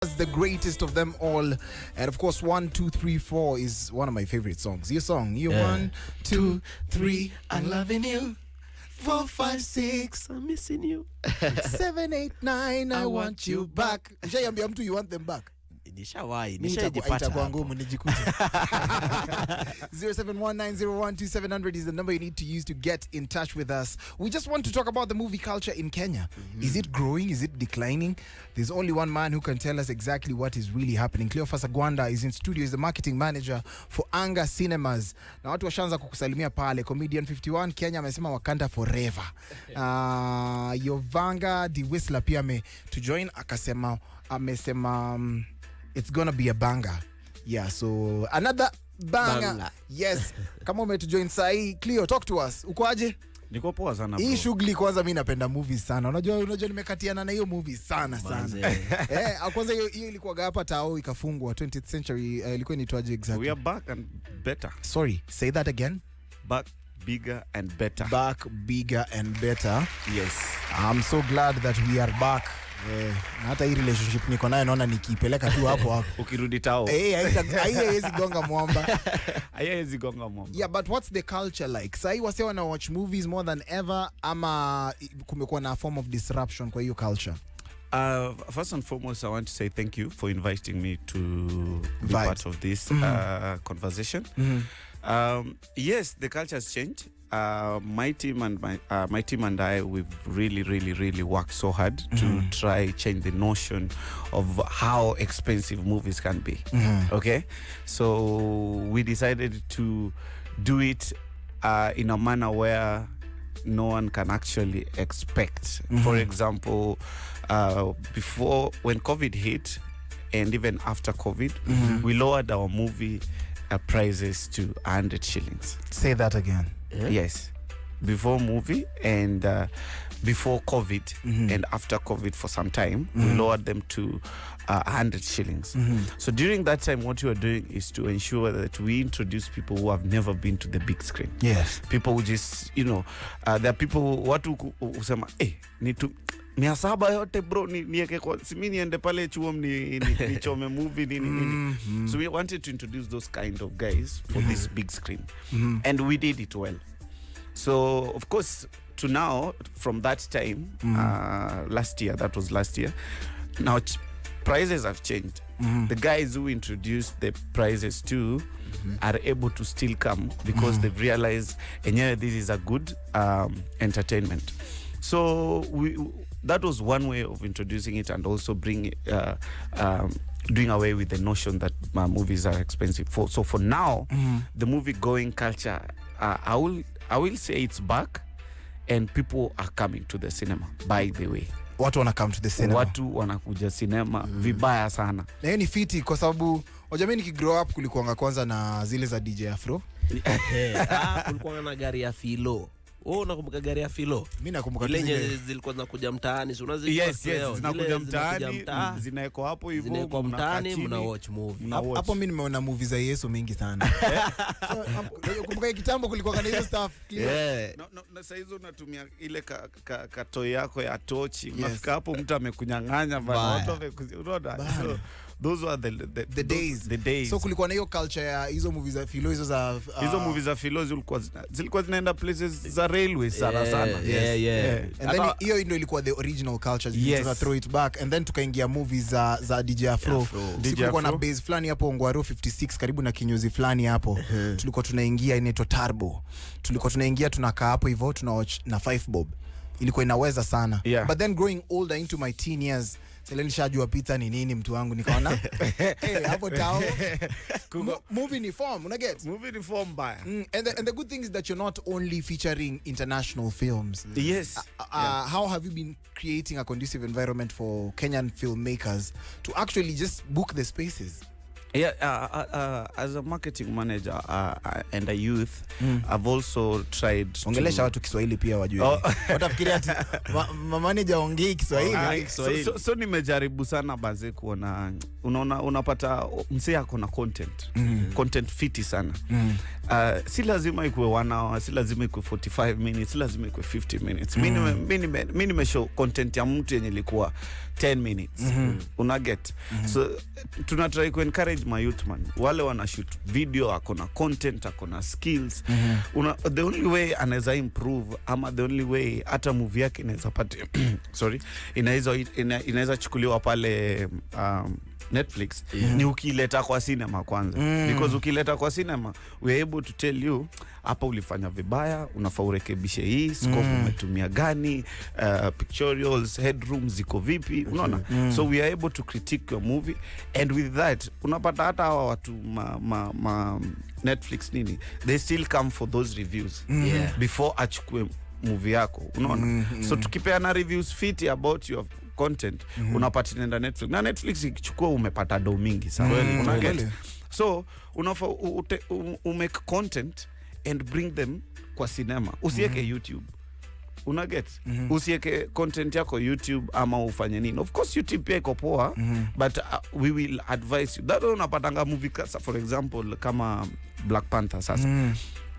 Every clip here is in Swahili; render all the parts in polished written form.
The greatest of them all, and of course 1, 2, 3, 4 is one of my favorite songs. Your song, you 1, 2, 3, I'm loving you. 4, 5, 6, I'm missing you. 7, 8, 9, I want you back. Ushaiambia mtu you want them back? Nishajipata kwa ngumu nijikute. 0719012700 is the number you need to use to get in touch with us. We just want to talk about the movie culture in Kenya. Is it growing? Is it declining? There's only one man who can tell us exactly what is really happening. Cleophas Agwanda is in studio. He's the marketing manager for Anga Cinemas. Na watu washaanza kukusalimia pale. Comedian 51 Kenya amesema Wakanda forever. Yovanga Di Whistler pia to join amesema it's gonna be a banger. Yeah, so another banger. Yes. Kama umetujoin sahi, Cleo, talk to us. Uko aje? Niko poa sana bro. Hii shughuli kwanza mimi napenda movies sana. Unajua nimekatiana na hiyo movies sana. Kwanza hiyo ilikuwa hapa tao ikafungwa 20th century ilikuwa inaitwaje exactly? We are back and better. Sorry, say that again. Back bigger and better. Back bigger and better. Yes. I'm so glad that we are back. Na hata hii relationship niko nayo naona nikipeleka tu hapo ukirudi tao haiwezi gonga mwamba. Haiwezi gonga mwamba. Yeah, but what's the culture like? Sai wase wana watch movies more than ever ama kumekuwa na form of disruption kwa hiyo culture? First and foremost, I want to say thank you for inviting me to be part of this conversation. Yes, the culture has changed. My team and I, we've really worked so hard to try change the notion of how expensive movies can be. Okay, so we decided to do it in a manner where no one can actually expect. For example, before when COVID hit, and even after COVID, we lowered our movie prices to 100 shillings. Say that again. Yes, before movie and before COVID and after COVID for some time, we lowered them to 100 shillings. So during that time, what we are doing is to ensure that we introduce people who have never been to the big screen. Yes. People who just, there are people who say, hey, need to 700 yote bro nieke kwa simi niende pale chuo nichome movie nini. So we wanted to introduce those kind of guys for this big screen, and we did it well. So of course to now, from that time, last year, now prices have changed. The guys who introduced the prices too are able to still come because they've realized this is a good entertainment. So that was one way of introducing it, and also doing away with the notion that movies are expensive. So for now, the movie going culture, I will say it's back, and people are coming to the cinema. By the way, watu wana come to the cinema. Watu wanakuja cinema vibaya sana. Na hiyo ni fiti kwa sababu wajamii nikigrow up kulikuwa kwanza na zile za DJ Afro. Kulikuwa na gari ya Filo. Unakumbuka gari ya Filo? Mimi nakumbuka zile zilikuwa zinakuja mtaani, si unazijua? Yes, zinakuja mtaani, zinaeko hapo hivyo, zinaeko mtaani, mna watch movie. Hapo mimi nimeona movie za Yesu mingi sana. Kumbuka kitambo kulikuwa kana hizo stuff. Na sasa hizo unatumia ile katoi yako ya tochi, unafika hapo mtu amekunyang'anya bana, watu wamekuziroda. So those were the days. So kulikuwa na hiyo culture ya hizo movies za Filo, hizo movies za Filo zilikuwa zinaenda places za railways sana. And then hiyo ndio ilikuwa the original culture. To throw it back, and then tukaingia movies za DJ Afro. Tulikuwa na base fulani hapo Ngwaro 56 karibu na kinyozi fulani hapo. Tulikuwa tunaingia inaitwa Turbo. Tulikuwa tunaingia tunakaa hapo hivyo tunawatch na 5 bob. Ilikuwa inaweza sana. But then growing older into my teen years, nilishajua pizza ni nini mtu wangu, nikaona hapo tao movie ni form, una get movie ni form baya. And the good thing is that you're not only featuring international films. Yes. How have you been creating a conducive environment for Kenyan filmmakers to actually just book the spaces? As a marketing manager and a youth, I've also tried ongelesha watu Kiswahili pia wajue. Watafikiria ati manager ongei Kiswahili. So nimejaribu sana baze kuona, unaona unapata msee ako na content fiti sana. si lazima ikuwe 1 hour, si lazima ikuwe 45 minutes, si lazima ikuwe 50 minutes. Mimi nimeshow content ya mtu yenye ilikuwa 10 minutes. Unaget? So tunatry ku encourage my youth man. Wale wana shoot video, akona content, akona skills. The only way anaweza improve, ama the only way hata movie yake inaweza pata sorry, inaweza chukuliwa pale Netflix, ni ukileta kwa cinema kwanza. Because ukileta kwa cinema, we are able to tell you hapa ulifanya vibaya, unafaa urekebishe hii, scope umetumia gani, pictorials, headroom ziko vipi, unaona? So we are able to critique your movie, and with that unapata hata hawa watu Netflix nini, they still come for those reviews before achukue movie yako, unaona? So tukipeana reviews fiti about your content, unapata nenda Netflix. Na Netflix ikichukua umepata do mingi sana. Unaget? So unafaa make content and bring them kwa cinema. Usiweke YouTube. Unaget? Usiweke content yako YouTube ama ufanye nini. Of course YouTube pia iko poa, but we will advise you. That unapatanga movie kasa, for example kama Black Panther sasa.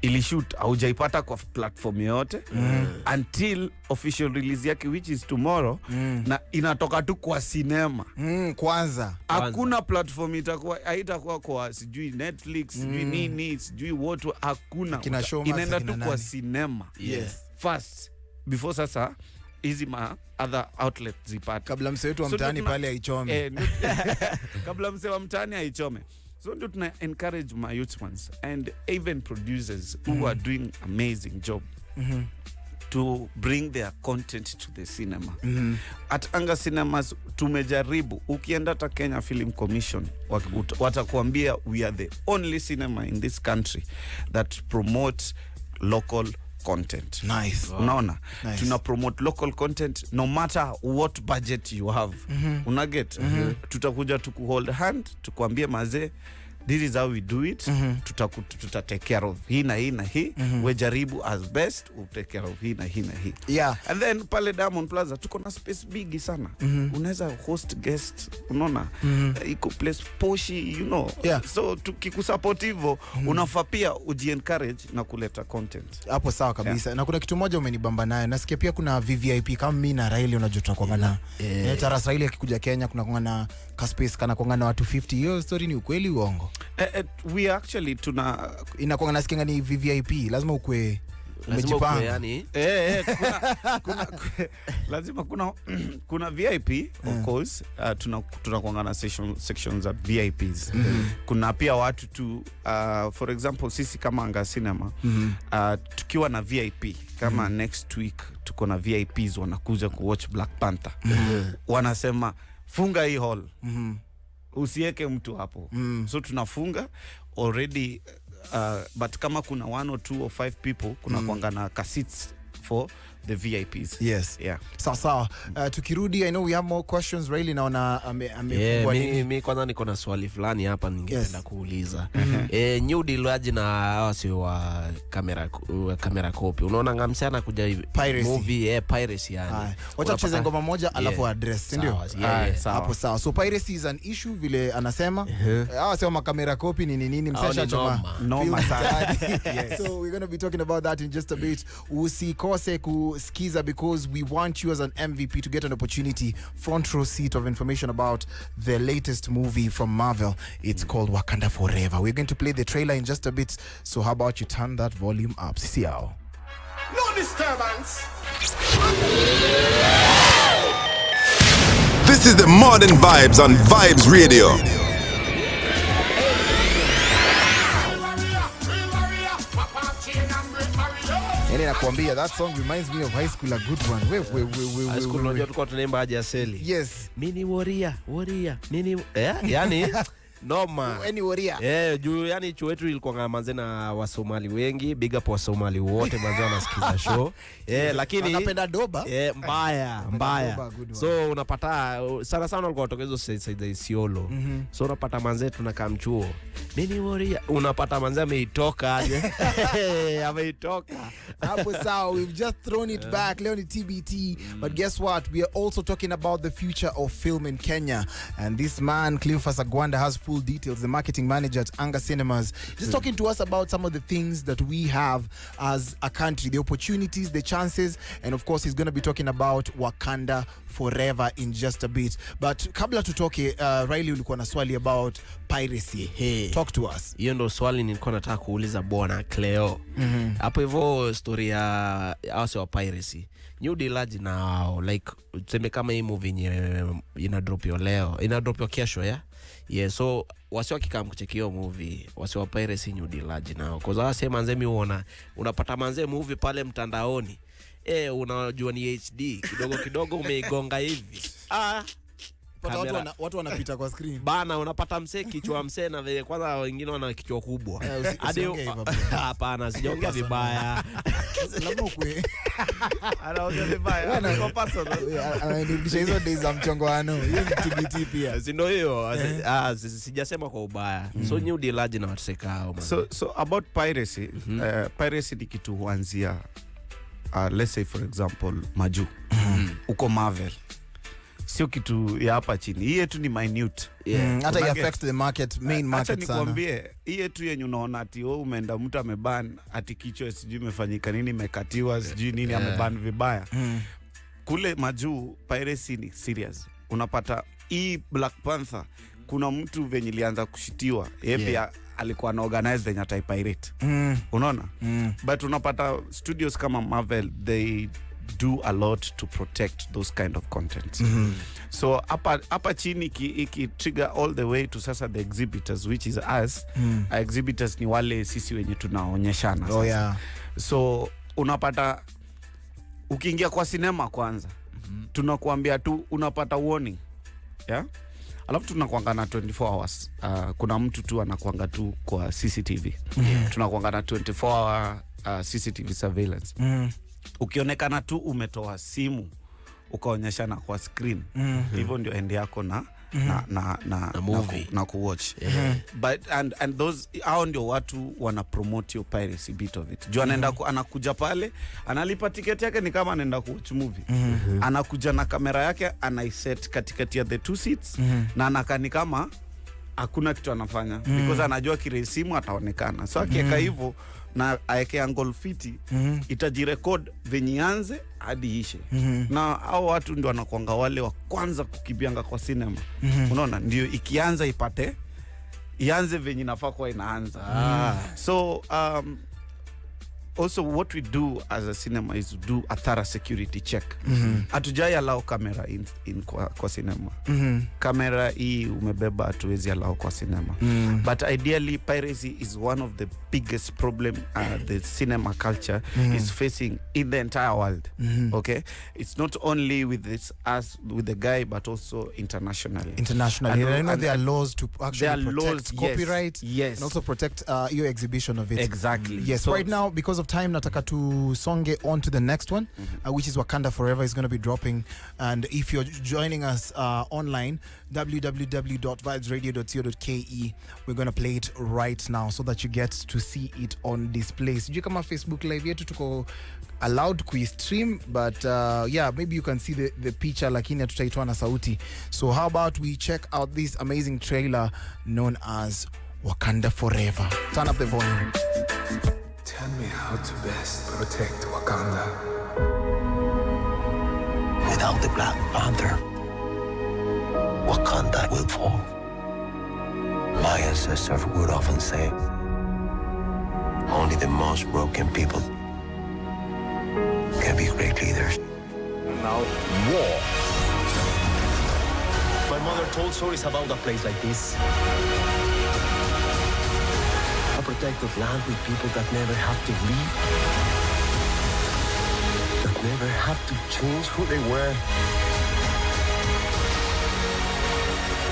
Ili shoot haujaipata kwa platform yote until official release yake, which is tomorrow, na inatoka tu kwa cinema kwanza. Hakuna platform haitakuwa kwa sijui Netflix, sijui nini, sijui what, hakuna. Inaenda tu kwa cinema first before sasa hizi other outlets zipate, kabla msee wetu wa mtaani pale aichome. Kabla msee wa mtaani aichome. So do tuna encourage my youthmans and even producers who are doing amazing job to bring their content to the cinema. At Anga Cinemas tumejaribu, ukienda hata Kenya Film Commission watakuambia we are the only cinema in this country that promotes local content. Nice. Unaona? Nice. Tuna promote local content no matter what budget you have. Unaget? Tutakuja tukuhold hand, tukuambie mazee, this is how we do it. Tuta take care of hii na hii na hii. We jaribu as best, we take care of hii na hii na hii. Yeah. And then pale Diamond Plaza tuko na space big sana. Unaweza host guest, unaona? Iko place poshi, you know. Yeah. So tukikusupport hivyo, unafaa pia uji-encourage na kuleta content. Hapo sawa kabisa. Na kuna kitu moja umenibamba nayo. Nasikia pia kuna VVIP kama mimi na Raili, unajua tunakuwa na Taras Raili akikuja Kenya kuna kuwa na ka space kana kuwa na watu 50. Hiyo story ni ukweli uongo? We actually inakuwa nasikia ni VVIP, lazima ukwe umejipanga yani. Lazima kuna VIP of course, tunakuwa na sections za VIPs. Kuna pia watu tu for example sisi kama Anga Cinema tukiwa na VIP kama next week tuko na VIPs wanakuja kuwatch Black Panther. Wanasema funga hii hall. Usiweke mtu hapo. So tunafunga already, but kama kuna 1 or 2 or 5 people kuna kuanga na seats for the VIPs. Yes. Yeah. Sawa. Tukirudi, I know we have more questions. Raili naona mimi kwanza niko na swali fulani hapa ningependa kuuliza. New deal aje na wasi wa kamera copy. Unaona ngamsiana kuja movie piracy yani. Wacha tucheze ngoma moja alafu address, ndio? Sawa. Hapo sawa. So piracy is an issue vile anasema. Hawa sema kamera copy ni nini? Msesha choma. Noma sana. So we're going to be talking about that in just a bit. Usikose kusikiza, because we want you as an MVP to get an opportunity, front row seat of information about the latest movie from Marvel. It's called Wakanda Forever. We're going to play the trailer in just a bit, so how about you turn that volume up? See how. No disturbance. This is the Modern Vibes on Vibes Radio. Yani nakuambia, that song reminds me of high school, a good one. High school unajua tulikuwa tunaimba aje aseli. Yes. Mini warrior. Mini yani noma. Any warrior. Juu yani chuo wetu ilikuwa manze na Wasomali wengi, big up Wasomali wote manze wanasikiza show. Lakini wanapenda doba. Mbaya. So unapata sana walikuwa watokezo side Isiolo. So unapata manze tunakaa mchuo. Mini warrior. Unapata manze ameitoka aje. Ameitoka. Hapo sawa, we've just thrown it back. Leo ni TBT. But guess what? We are also talking about the future of film in Kenya. And this man, Cleophas Agwanda, has full details, the marketing manager at Anga Cinemas, just talking to us about some of the things that we have as a country, the opportunities, the chances, and of course he's going to be talking about Wakanda Forever in just a bit. But kabla tutoke, Riley ulikuwa na swali about piracy. Hey. Talk to us. Hiyo ndo swali nilikuwa nataka kuuliza bwana Cleo. Hapo hivyo story ya wase wa piracy. New Dilaji now, like tuseme kama hii movie ina drop yo leo, ina drop yo kesho ya. Yeah, so wasi wakikam kucheki hiyo movie, wasi wa piracy New Dilaji now. Cause wase manze mi unapata manze movie pale mtandaoni. Unajua ni HD, kidogo umeigonga hivi. Watu wanapita kwa screen. Bana unapata msee kichwa msee na vile kwanza wengine wana kichwa kubwa. Hadi hapana sijaongea vibaya. Labda ukwe. Anaongea vibaya. Ananirudisha hizo days za mchongoano. Hiyo ni TBT pia. Si ndio hiyo? Sijasema kwa ubaya. So New Dilaji na watseka hao. So about piracy, piracy ni kitu huanzia let's say for example Maju. Uko Marvel. Sio kitu ya hapa chini. Hii yetu ni minute. Hata i affect the market, main market sana. Acha nikwambie, hii yetu yenye unaona ati umeenda mtu ameban ati kichwa sijui imefanyika nini imekatiwa sijui nini ameban vibaya. Kule Maju piracy ni serious. Unapata hii Black Panther kuna mtu venye ilianza kushitiwa. Yeye pia alikuwa na organize venye atai pirate. Unaona? But unapata studios kama Marvel they do a lot to protect those kind of contents. So hapa chini iki trigger all the way to sasa the exhibitors which is us. Exhibitors ni wale sisi wenye tunaonyeshana sasa. Yeah. So unapata ukiingia kwa sinema kwanza tunakuambia tu unapata warning. Yeah? Alafu tunakuanga na 24 hours. Kuna mtu tu anakuanga tu kwa CCTV. Tunakuanga na 24 hour CCTV surveillance. Ukionekana tu umetoa simu ukaonyeshana kwa screen, hivyo ndio end yako na movie na kuwatch. But and those hao ndio watu wana promote your piracy bit of it. Jo anaenda anakuja pale, analipa ticket yake ni kama anaenda kuwatch movie. Anakuja na kamera yake anaiset katikati ya the two seats na anakani kama hakuna kitu anafanya because anajua kile simu ataonekana. So akiweka hivyo na aeke angle fiti itajirecord venye anze hadi ishe. Na hao watu ndio wanakuanga wale wa kwanza kukibianga kwa cinema. Unaona ndio ikianza ipate ianze venye inafaa kwa inaanza. So also what we do as a cinema is do a thorough security check. Atujai allow camera in kwa cinema. Camera hii umebeba hatuwezi allow kwa cinema. But ideally piracy is one of the biggest problem the cinema culture is facing in the entire world. Okay? It's not only with us with the guy but also internationally. I know there are laws to actually protect copyright and also protect your exhibition of it. Exactly. Yes, so right now because of time nataka to songe on to the next one which is Wakanda Forever is going to be dropping, and if you're joining us online www.vibesradio.co.ke we're going to play it right now so that you get to see it on display. Sijui kama Facebook live yetu tuko allowed kuistream but yeah maybe you can see the picture lakini hatutaitoa na sauti. So how about we check out this amazing trailer known as Wakanda Forever. Turn up the volume. Tell me how to best protect Wakanda. Without the Black Panther, Wakanda will fall. My ancestors would often say, only the most broken people can be great leaders. Now, war. My mother told stories about a place like this. A protected land with people that never have to leave. That never have to change who they were.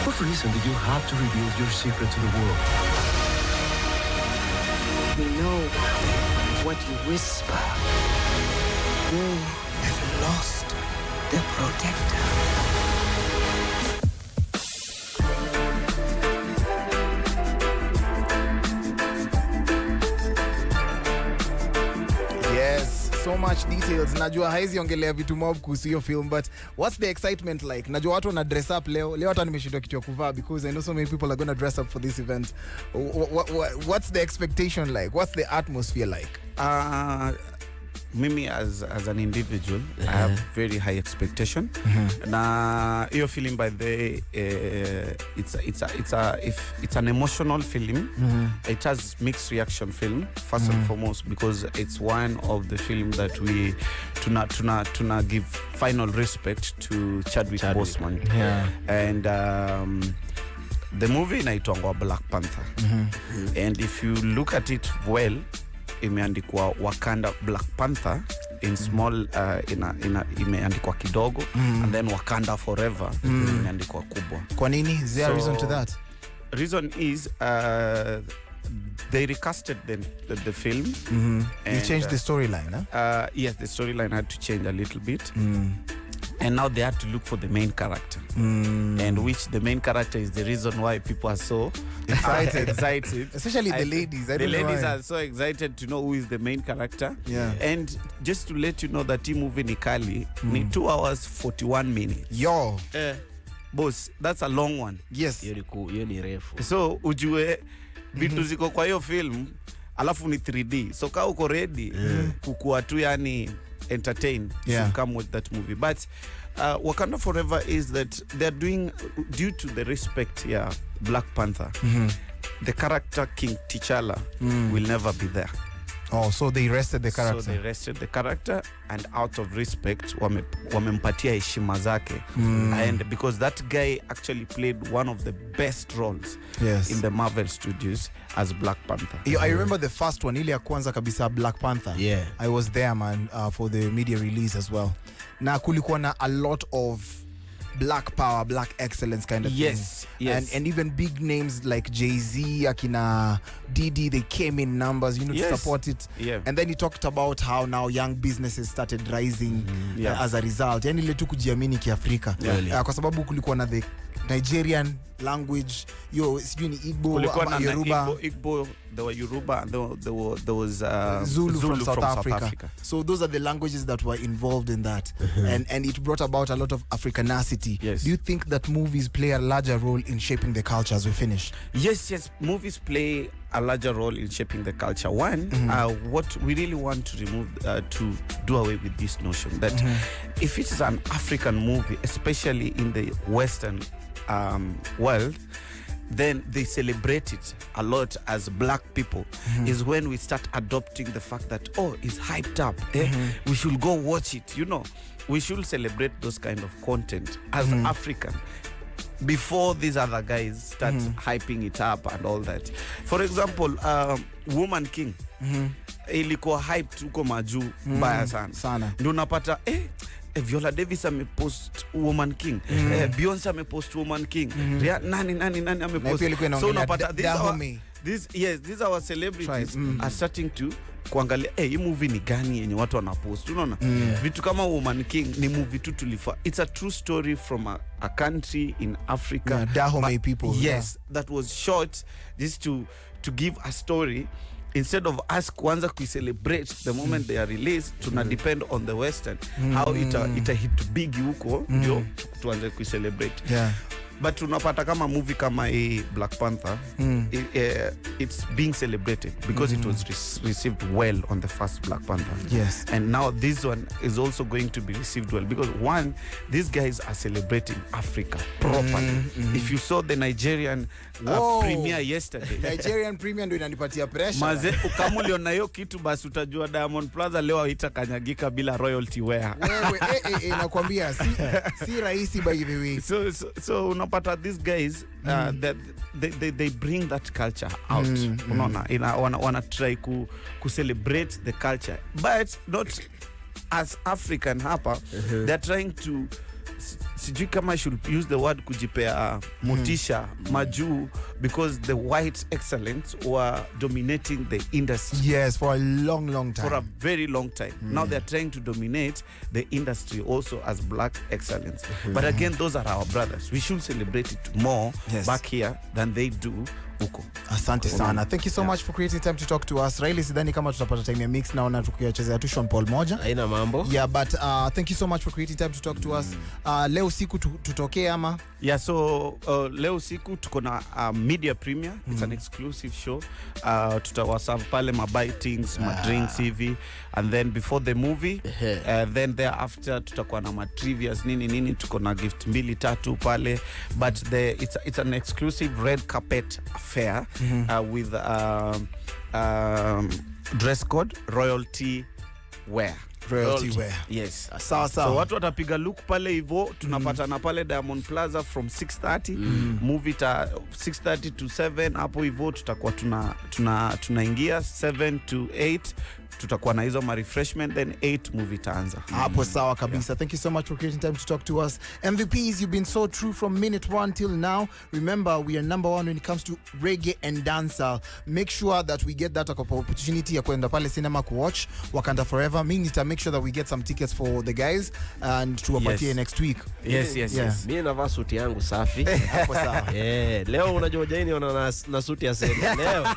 What reason did you have to reveal your secret to the world? We know what you whisper. You have lost the protector. Yes, so much details. Najua haizi ongelea vitu mob kuhusu hiyo film, but what's the excitement like? Najua watu wana dress up leo hata nimeshindwa kitu ya kuvaa because I know so many people are going to dress up for this event. What's the expectation like? What's the atmosphere like? Mimi as an individual, I have very high expectation. Na hiyo film by the it's an emotional film. It has mixed reaction film first and foremost, because it's one of the film that we tuna give final respect to Chadwick Boseman. And the movie inaitwa Black Panther. And if you look at it well, imeandikwa Wakanda Black Panther in small, imeandikwa kidogo, and then Wakanda Forever imeandikwa kubwa. Kwa nini? Is there a reason to that? Reason is they recasted the film. You changed the storyline, huh? Yes, the storyline had to change a little bit. And now they had to look for the main character, and which the main character is the reason why people are so excited. Especially the ladies. The ladies are so excited to know who is the main character. Yeah. And just to let you know that hii movie ni kali, ni 2 hours 41 minutes. Yo. Boss, that's a long one. Yes. Hiyo ni refu. So ujue vitu ziko kwa hiyo film, alafu ni 3D. So kama uko ready kukua tu yani entertain, should come with that movie. But Wakanda Forever is that they're doing, due to the respect Black Panther, the character King T'Challa will never be there. Oh, so they rested the character. So they rested the character, and out of respect wamempatia heshima zake. And because that guy actually played one of the best roles in the Marvel Studios as Black Panther. I remember the first one, ile ya kwanza kabisa, Black Panther. Yeah. I was there, man, for the media release as well. Na kulikuwa na a lot of black power, black excellence kind of yes, thing. Yes. And even big names like Jay-Z, Akina Didi, they came in numbers, to support it. Yeah. And then he talked about how now young businesses started rising as a result. Yani ile tu kujiamini kiafrika. Kwa sababu kulikuwa na the Nigerian language, sijui ni Igbo ama Yoruba. Igbo, there were Yoruba, and there was Zulu from South Africa. So those are the languages that were involved in that. And it brought about a lot of Africanacity. Yes. Do you think that movies play a larger role in shaping the culture as we finish? Yes. Movies play a larger role in shaping the culture. One, what we really want to remove, to do away with this notion that if it is an African movie, especially in the Western world, then they celebrate it a lot as black people, is when we start adopting the fact that, it's hyped up, we should go watch it. We should celebrate those kind of content as African before these other guys start hyping it up and all that. For example, Woman King ilikuwa hyped huko majuu mbaya sana. Ndio unapata Viola Davis amepost Woman King, Beyonce amepost Woman King, nani amepost. So unapata these our celebrities are starting to kuangalia hii movie ni gani yenye watu wanapost. Unaona vitu kama Woman King ni movie tu tulifa. It's a true story from a country in Africa, Dahomey people. Yes, that was shot just to give a story. Instead of us kuanza celebrate the moment they are released, tuna depend on the Western, how ita hit big huko ndio tuanze celebrate. But unapata kama movie kama Black Panther, it's being celebrated because it was received well on the first Black Panther. Yes. And now this one is also going to be received well because one, these guys are celebrating Africa properly. If you saw the Nigerian premiere yesterday. Nigerian premiere ndio inanipatia pressure. Maze kama uliona hiyo kitu basi utajua Diamond Plaza leo haitakanyagika bila royalty wear. Wewe nakwambia si rahisi by the way. So unapata these guys that they bring that culture out. Unaona wana try ku celebrate the culture, but not as African hapa. They're trying to, sijui kama I should use the word kujipea motisha majuu, because the white excellence were dominating the industry. Yes, for a long time. For a very long time. Now they're trying to dominate the industry also as black excellence. But again, those are our brothers. We should celebrate it more back here than they do huko. Asante sana. Thank you so much for creating time to talk to us. Riley, sidhani kama tutapata time ya mix, naona tukiachezea tu Sean Paul moja. Haina mambo. Yeah, but thank you so much for creating time to talk to us. Leo usiku tutokee ama? Yeah, so leo usiku tuko na media premiere. It's an exclusive show. Tutawaserve pale mabaitings, madrinks hivi, and then before the movie, then thereafter tutakuwa na trivias nini tuko na gift 2-3 pale, but it's an exclusive red carpet affair with dress code royalty wear. Yes. Sawa. So watu watapiga look pale hivyo, tunapatana pale Diamond Plaza from 6:30, movie 6:30 to 7, hapo hivyo tutakuwa tunaingia 7 to 8, tutakuwa na hizo refreshment, then 8 movie taanza. Hapo sawa kabisa. Thank you so much for creating time to talk to us. MVPs, you've been so true from minute 1 till now. Remember, we are number 1 when it comes to reggae and dancehall. Make sure that we get that opportunity ya kwenda pale cinema ku watch Wakanda Forever. Mimi nita make sure that we get some tickets for the guys and tuwapatie next week. Yes. Mimi navaa suti yangu safi. Hapo sawa. Leo unajua jaini ona na suti ya sasa.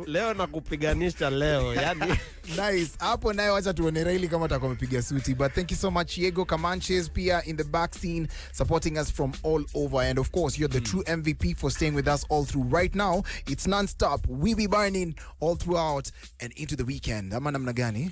Leo nakupiganisha leo. Yani nice. Hapo nayo acha tuone Riley kama atakuwa amepiga suti. But thank you so much Diego Comanches pia in the back scene supporting us from all over, and of course you're the true MVP for staying with us all through. Right now it's non-stop. We be burning all throughout and into the weekend. Ama namna gani?